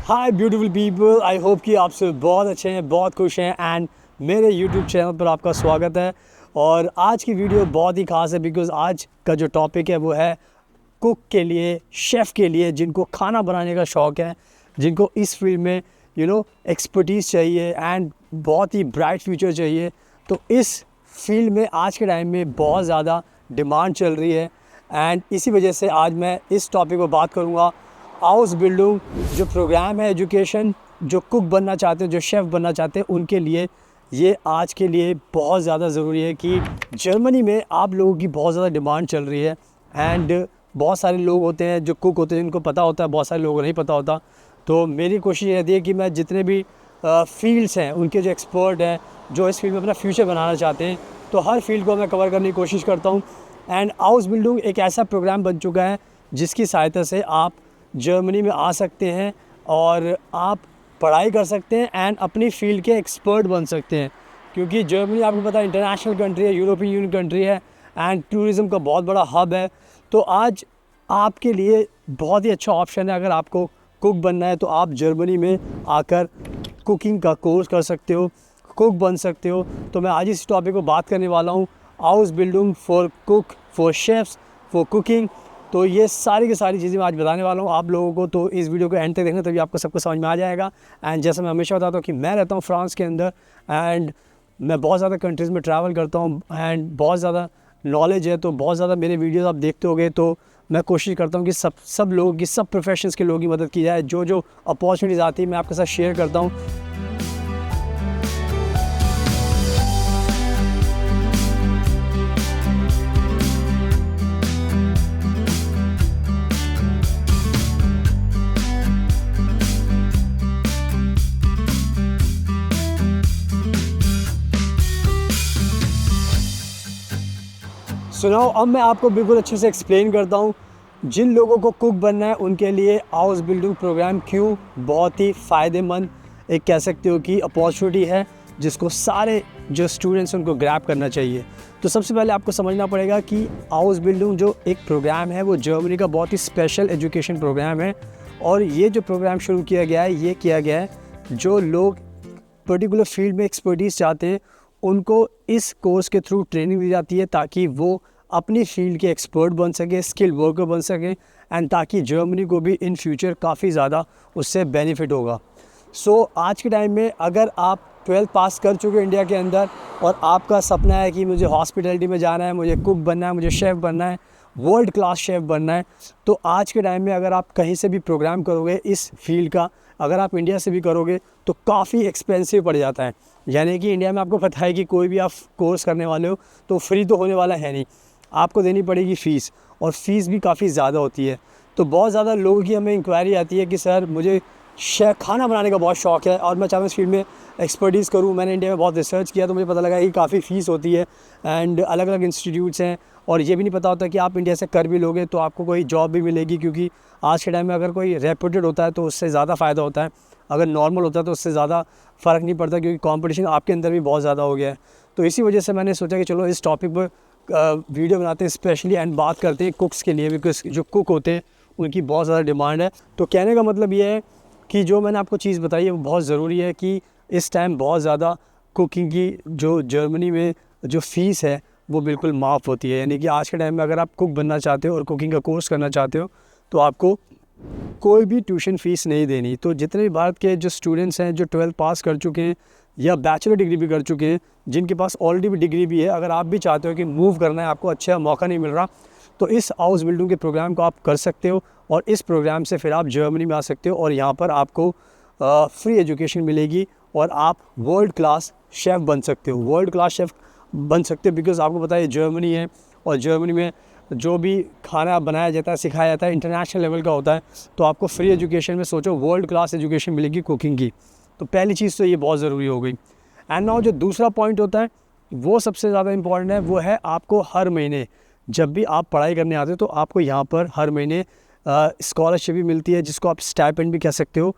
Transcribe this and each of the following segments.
Hi beautiful people, I hope कि आप सब बहुत अच्छे हैं, बहुत खुश हैं एंड मेरे यूट्यूब चैनल पर आपका स्वागत है। और आज की वीडियो बहुत ही ख़ास है बिकॉज़ आज का जो टॉपिक है वो है कुक के लिए, शेफ़ के लिए, जिनको खाना बनाने का शौक़ है, जिनको इस फील्ड में एक्सपर्टीज़ चाहिए एंड बहुत ही ब्राइट फ्यूचर चाहिए। तो इस फील्ड में आज के टाइम में बहुत ज़्यादा डिमांड चल रही है एंड इसी वजह से आज मैं इस टॉपिक पर बात करूँगा। हाउस बिल्डिंग जो प्रोग्राम है एजुकेशन, जो कुक बनना चाहते हैं, जो शेफ़ बनना चाहते हैं, उनके लिए ये आज के लिए बहुत ज़्यादा ज़रूरी है कि जर्मनी में आप लोगों की बहुत ज़्यादा डिमांड चल रही है एंड बहुत सारे लोग होते हैं जो कुक होते हैं, जिनको पता होता है, बहुत सारे लोगों को नहीं पता होता। तो मेरी कोशिश रहती है कि मैं जितने भी फील्ड्स हैं, उनके जो एक्सपर्ट हैं, जो इस फील्ड में अपना फ्यूचर बनाना चाहते हैं, तो हर फील्ड को मैं कवर करने की कोशिश करता हूँ। एंड हाउस बिल्डिंग एक ऐसा प्रोग्राम बन चुका है जिसकी सहायता से आप जर्मनी में आ सकते हैं और आप पढ़ाई कर सकते हैं एंड अपनी फील्ड के एक्सपर्ट बन सकते हैं। क्योंकि जर्मनी आपको पता है इंटरनेशनल कंट्री है, यूरोपियन यूनियन कंट्री है एंड टूरिज़म का बहुत बड़ा हब है। तो आज आपके लिए बहुत ही अच्छा ऑप्शन है। अगर आपको कुक बनना है तो आप जर्मनी में आकर कुकिंग का कोर्स कर सकते हो, कुक बन सकते हो। तो मैं आज इस टॉपिक पर बात करने वाला हूँ, house building for cook, for chefs, for cooking. तो ये सारी की सारी चीज़ें मैं आज बताने वाला हूँ आप लोगों को। तो इस वीडियो को एंड तक देखना, तभी आपको सब कुछ समझ में आ जाएगा। एंड जैसे मैं हमेशा बताता हूँ कि मैं रहता हूँ फ्रांस के अंदर एंड मैं बहुत ज़्यादा कंट्रीज़ में ट्रैवल करता हूँ एंड बहुत ज़्यादा नॉलेज है। तो बहुत ज़्यादा मेरे वीडियोज़ आप देखते होंगे। तो मैं कोशिश करता हूँ कि सब लोगों की, सब प्रोफेशंस के लोगों की मदद की जाए। जो अपॉर्चुनिटीज़ आती है मैं आपके साथ शेयर करता हूँ। सुनाओ, अब मैं आपको बिल्कुल अच्छे से एक्सप्लेन करता हूँ। जिन लोगों को कुक बनना है उनके लिए हाउस बिल्डिंग प्रोग्राम क्यों बहुत ही फ़ायदेमंद, एक कह सकते हो कि अपॉर्चुनिटी है, जिसको सारे जो स्टूडेंट्स उनको ग्रैब करना चाहिए। तो सबसे पहले आपको समझना पड़ेगा कि हाउस बिल्डिंग जो एक प्रोग्राम है वो जर्मनी का बहुत ही स्पेशल एजुकेशन प्रोग्राम है। और ये जो प्रोग्राम शुरू किया गया है, ये किया गया है जो लोग पर्टिकुलर फील्ड में एक्सपर्टीज़ चाहते हैं, उनको इस कोर्स के थ्रू ट्रेनिंग दी जाती है ताकि वो अपनी फील्ड के एक्सपर्ट बन सकें, स्किल वर्कर बन सकें एंड ताकि जर्मनी को भी इन फ्यूचर काफ़ी ज़्यादा उससे बेनिफिट होगा। सो आज के टाइम में अगर आप 12th पास कर चुके इंडिया के अंदर और आपका सपना है कि मुझे हॉस्पिटैलिटी में जाना है, मुझे कुक बनना है, मुझे शेफ़ बनना है, वर्ल्ड क्लास शेफ़ बनना है, तो आज के टाइम में अगर आप कहीं से भी प्रोग्राम करोगे इस फील्ड का, अगर आप इंडिया से भी करोगे तो काफ़ी एक्सपेंसिव पड़ जाता है। यानी कि इंडिया में आपको पता है कि कोई भी आप कोर्स करने वाले हो तो फ्री तो होने वाला है नहीं, आपको देनी पड़ेगी फ़ीस, और फ़ीस भी काफ़ी ज़्यादा होती है। तो बहुत ज़्यादा लोगों की हमें इंक्वायरी आती है कि सर मुझे खाना बनाने का बहुत शौक़ है और मैं चाहता हूँ इस फील्ड में एक्सपर्टीज़ करूँ। मैंने इंडिया में बहुत रिसर्च किया तो मुझे पता लगा कि काफ़ी फ़ीस होती है एंड अलग अलग इंस्टीट्यूट्स हैं, और ये भी नहीं पता होता कि आप इंडिया से कर भी लोगे तो आपको कोई जॉब भी मिलेगी। क्योंकि आज के टाइम में अगर कोई रेपुटेड होता है तो उससे ज़्यादा फ़ायदा होता है, अगर नॉर्मल होता है तो उससे ज़्यादा फ़र्क नहीं पड़ता, क्योंकि कंपटीशन आपके अंदर भी बहुत ज़्यादा हो गया है। तो इसी वजह से मैंने सोचा कि चलो इस टॉपिक पर वीडियो बनाते हैं स्पेशली एंड बात करते हैं कुक्स के लिए, बिकॉज जो कुक होते हैं उनकी बहुत ज़्यादा डिमांड है। तो कहने का मतलब ये है कि जो मैंने आपको चीज़ बताई है वो बहुत ज़रूरी है कि इस टाइम बहुत ज़्यादा कुकिंग की जो जर्मनी में जो फ़ीस है वो बिल्कुल माफ़ होती है। यानी कि आज के टाइम में अगर आप कुक बनना चाहते हो और कुकिंग का कोर्स करना चाहते हो तो आपको कोई भी ट्यूशन फ़ीस नहीं देनी। तो जितने भी भारत के जो स्टूडेंट्स हैं जो 12th पास कर चुके हैं या बैचलर डिग्री भी कर चुके हैं, जिनके पास ऑलरेडी भी डिग्री भी है, अगर आप भी चाहते हो कि मूव करना है, आपको अच्छा मौका नहीं मिल रहा, तो इस हाउस बिल्डिंग के प्रोग्राम को आप कर सकते हो और इस प्रोग्राम से फिर आप जर्मनी में आ सकते हो और यहाँ पर आपको फ्री एजुकेशन मिलेगी और आप वर्ल्ड क्लास शेफ़ बन सकते हो। वर्ल्ड क्लास शेफ़ बन सकते हो बिकॉज़ आपको पता है जर्मनी है और जर्मनी में जो भी खाना बनाया जाता है, सिखाया जाता है, इंटरनेशनल लेवल का होता है। तो आपको फ्री एजुकेशन में सोचो वर्ल्ड क्लास एजुकेशन मिलेगी कुकिंग की। तो पहली चीज़ तो ये बहुत ज़रूरी हो गई। एंड नाउ जो दूसरा पॉइंट होता है वो सबसे ज़्यादा इम्पॉर्टेंट है, वो है आपको हर महीने जब भी आप पढ़ाई करने आते हो तो आपको यहाँ पर हर महीने स्कॉलरशिप भी मिलती है, जिसको आप स्टाइपेंड भी कह सकते हो।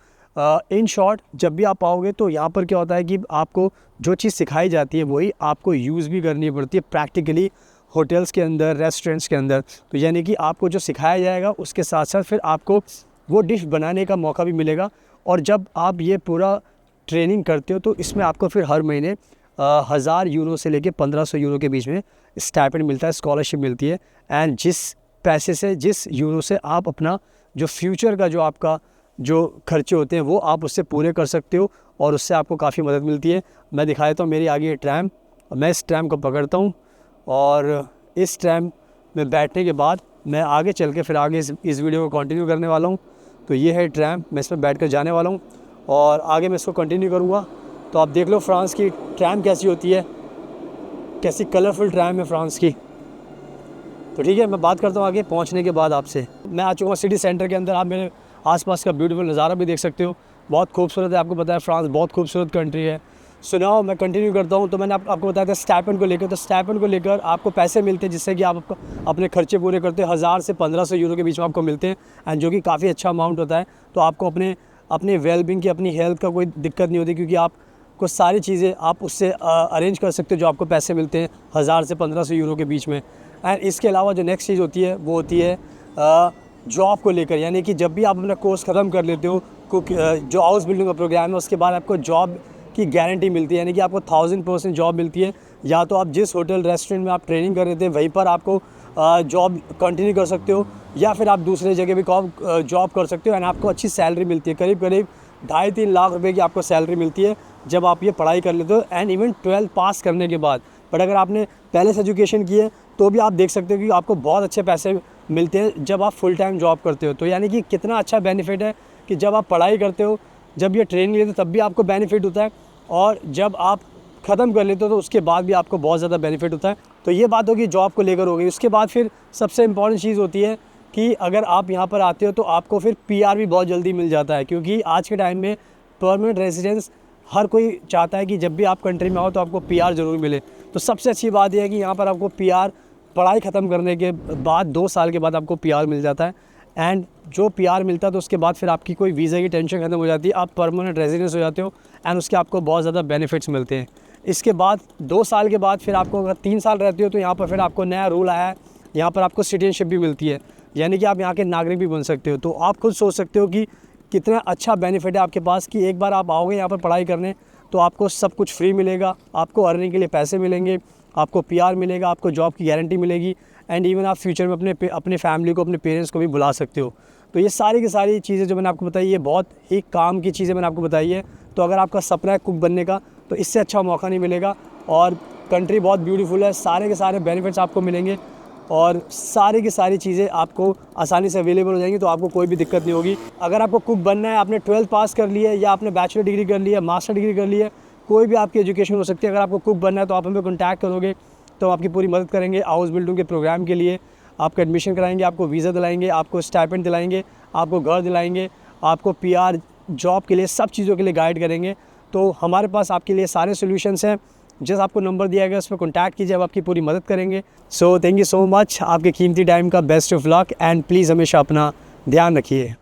इन शॉर्ट, जब भी आप आओगे तो यहाँ पर क्या होता है कि आपको जो चीज़ सिखाई जाती है वही आपको यूज़ भी करनी पड़ती है प्रैक्टिकली होटल्स के अंदर, रेस्टोरेंट्स के अंदर। तो यानी कि आपको जो सिखाया जाएगा उसके साथ साथ फिर आपको वो डिश बनाने का मौका भी मिलेगा। और जब आप ये पूरा ट्रेनिंग करते हो तो इसमें आपको फिर हर महीने 1000 यूरो से लेके 1500 यूरो के बीच में स्टाइपेंड मिलता है, स्कॉलरशिप मिलती है। एंड जिस पैसे से, जिस यूरो से आप अपना जो फ्यूचर का जो आपका जो खर्चे होते हैं वो आप उससे पूरे कर सकते हो और उससे आपको काफ़ी मदद मिलती है। मैं दिखा देता हूँ, मेरी आगे ये ट्रैम, मैं इस ट्रैम को पकड़ता हूँ और इस ट्रैम में बैठने के बाद मैं आगे चल के फिर आगे इस वीडियो को कंटिन्यू करने वाला हूँ। तो ये है ट्रैम, मैं इसमें बैठ कर जाने वाला हूँ और आगे मैं इसको कंटिन्यू करूँगा। तो आप देख लो फ्रांस की ट्रैम कैसी होती है, कैसी कलरफुल ट्रैम है फ्रांस की। तो ठीक है, मैं बात करता हूँ आगे पहुँचने के बाद आपसे। मैं आ चुका हूँ सिटी सेंटर के अंदर। आप मेरे आसपास का ब्यूटीफुल नज़ारा भी देख सकते हो, बहुत खूबसूरत है। आपको पता है फ्रांस बहुत खूबसूरत कंट्री है। सुनाओ, मैं कंटिन्यू करता हूँ। तो मैंने आपको बताया था स्टाइपेंड को लेकर। तो स्टाइपेंड को लेकर आपको पैसे मिलते हैं जिससे कि आप अपने खर्चे पूरे करते हैं। 1000 से 1500 यूरो के बीच में आपको मिलते हैं एंड जो कि काफ़ी अच्छा अमाउंट होता है। तो आपको अपने वेलबींग की, अपनी हेल्थ का कोई दिक्कत नहीं होती, क्योंकि आपको सारी चीज़ें आप उससे अरेंज कर सकते हो जो आपको पैसे मिलते हैं 1000 से 1500 यूरो के बीच में। एंड इसके अलावा जो नेक्स्ट चीज़ होती है वो होती है जॉब को लेकर। यानी कि जब भी आप अपना कोर्स ख़त्म कर लेते हो, जो हाउस बिल्डिंग का प्रोग्राम है, उसके बाद आपको जॉब की गारंटी मिलती है। यानी कि आपको 1000% जॉब मिलती है। या तो आप जिस होटल रेस्टोरेंट में आप ट्रेनिंग कर रहे थे वहीं पर आपको जॉब कंटिन्यू कर सकते हो, या फिर आप दूसरे जगह भी जॉब कर सकते हो एंड आपको अच्छी सैलरी मिलती है। करीब 2.5-3 लाख रुपए की आपको सैलरी मिलती है जब आप ये पढ़ाई कर लेते हो एंड इवन 12th पास करने के बाद। बट अगर आपने पहले से एजुकेशन की है तो भी आप देख सकते हो कि आपको बहुत अच्छे पैसे मिलते हैं जब आप फुल टाइम जॉब करते हो। तो यानी कि कितना अच्छा बेनिफिट है कि जब आप पढ़ाई करते हो, जब ये ट्रेनिंग लेते हो तब भी आपको बेनिफिट होता है, और जब आप ख़त्म कर लेते हो तो उसके बाद भी आपको बहुत ज़्यादा बेनिफिट होता है। तो ये बात होगी जॉब को लेकर हो गई। उसके बाद फिर सबसे इम्पॉर्टेंट चीज़ होती है कि अगर आप यहाँ पर आते हो तो आपको फिर PR भी बहुत जल्दी मिल जाता है, क्योंकि आज के टाइम में परमानेंट रेजिडेंस हर कोई चाहता है कि जब भी आप कंट्री में आओ तो आपको PR ज़रूर मिले। तो सबसे अच्छी बात यह है कि यहाँ पर आपको PR पढ़ाई ख़त्म करने के बाद 2 साल के बाद आपको PR मिल जाता है। एंड जो PR मिलता है तो उसके बाद फिर आपकी कोई वीज़ा की टेंशन ख़त्म हो जाती है, आप परमानेंट रेजिडेंस हो जाते हो एंड उसके आपको बहुत ज़्यादा बेनिफिट्स मिलते हैं। इसके बाद 2 साल के बाद फिर आपको अगर 3 साल रहते हो तो यहाँ पर फिर आपको नया रूल आया है, यहाँ पर आपको सिटीजनशिप भी मिलती है, यानी कि आप यहाँ के नागरिक भी बन सकते हो। तो आप खुद सोच सकते हो कि कितना अच्छा बेनिफिट है आपके पास कि एक बार आप आओगे यहाँ पर पढ़ाई करने तो आपको सब कुछ फ्री मिलेगा, आपको अर्निंग के लिए पैसे मिलेंगे, आपको PR मिलेगा, आपको जॉब की गारंटी मिलेगी एंड इवन आप फ्यूचर में अपने फैमिली को, अपने पेरेंट्स को भी बुला सकते हो। तो ये सारी की सारी चीज़ें जो मैंने आपको बताई, ये बहुत ही काम की चीज़ें मैंने आपको बताई है। तो अगर आपका सपना है कुक बनने का तो इससे अच्छा मौका नहीं मिलेगा। और कंट्री बहुत ब्यूटीफुल है, सारे के सारे बेनिफिट्स आपको मिलेंगे और सारी की सारी चीज़ें आपको आसानी से अवेलेबल हो जाएंगी, तो आपको कोई भी दिक्कत नहीं होगी। अगर आपको कुक बनना है, आपने 12th पास कर ली है या आपने बैचलर डिग्री कर ली है, मास्टर डिग्री कर ली है, कोई भी आपकी एजुकेशन हो सकती है। अगर आपको कुक बनना है तो आप हमें कॉन्टैक्ट करोगे तो हम आपकी पूरी मदद करेंगे। हाउस बिल्डिंग के प्रोग्राम के लिए आपका एडमिशन कराएंगे, आपको वीज़ा दिलाएंगे, आपको स्टाइपेंड दिलाएंगे, आपको घर दिलाएंगे, आपको PR जॉब के लिए, सब चीज़ों के लिए गाइड करेंगे। तो हमारे पास आपके लिए सारे सोल्यूशंस हैं। जस्ट आपको नंबर दिया गया, उस पर कॉन्टैक्ट कीजिए, अब आपकी पूरी मदद करेंगे। So thank you so much, आपके कीमती टाइम का best of luck and please हमेशा अपना ध्यान रखिए।